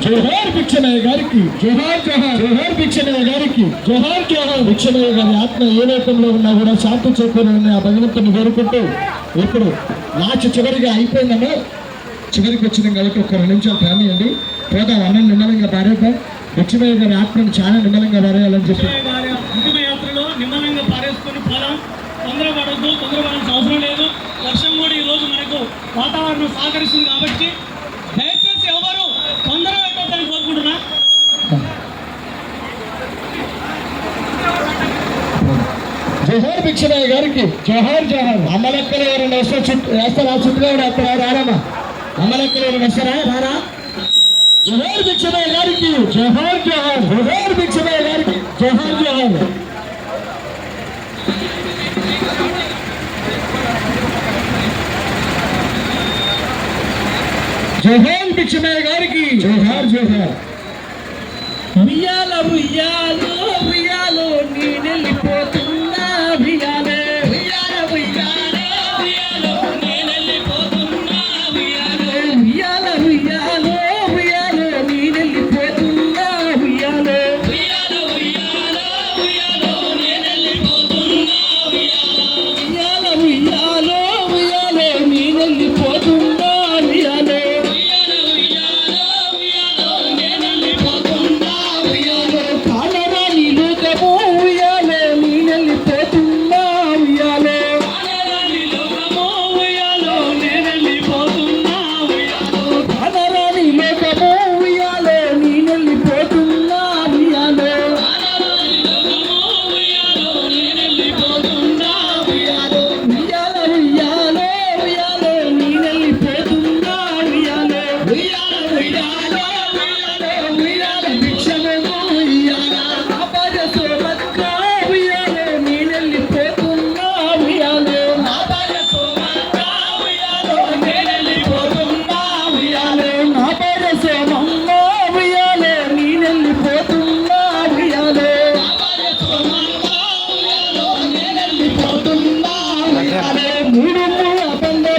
జోహార్ భిక్షమయ్య గారికి, జోహార్ జోహార్, జోహార్ భిక్షమయ్య గారికి, జోహార్ జోహార్. భిక్షమయ్య గారి ఆత్మ ఏ రూపంలో ఉన్నా కూడా శాంతి చేకూరని ఆ భగవంతుని కోరుకుంటూ ఇప్పుడు లాస్ట్ చివరిగా అయిపోయిందనో చివరికి వచ్చిన కాబట్టి ఒక 2 నిమిషాలు ఫ్యామిలీ అండి పోదాం. అన్నం నిమ్మలంగా పారేద్దాం. భిక్షమయ్య గారి ఆత్మను చాలా నిమ్మలంగా పారేయాలని చెప్పి అంతిమ యాత్రలో నిమ్మలంగా పారేసుకొని పోదాం. తొందరపడద్దు, తొందరపడాల్సిన అవసరం లేదు. వర్షం కూడా ఈరోజు మనకు వాతావరణం సహకరిస్తుంది కాబట్టి దయచేసి ఎవరు తొందర పెట్టద్దని కోరుకుంటున్నా. జోహార్ భిక్షమయ్య గారికి, జోహార్ జోహార్. అమ్మలెక్కలు ఎవరైనా వేస్తారా? చుట్టుగా అక్కడ రారమ్మా. అమ్మలెక్కలు ఎవరైనా వస్తారా? రారా. జోహార్ భిక్షమయ్య గారికి, జోహార్ జోహార్, జోహార్ భిక్షమయ్య గారికి, జోహార్ జోహార్. జోహార్ భిక్షమయ్య గారికి, జోహార్ జోహార్. ఉయ్యాల ఉయ్యాలు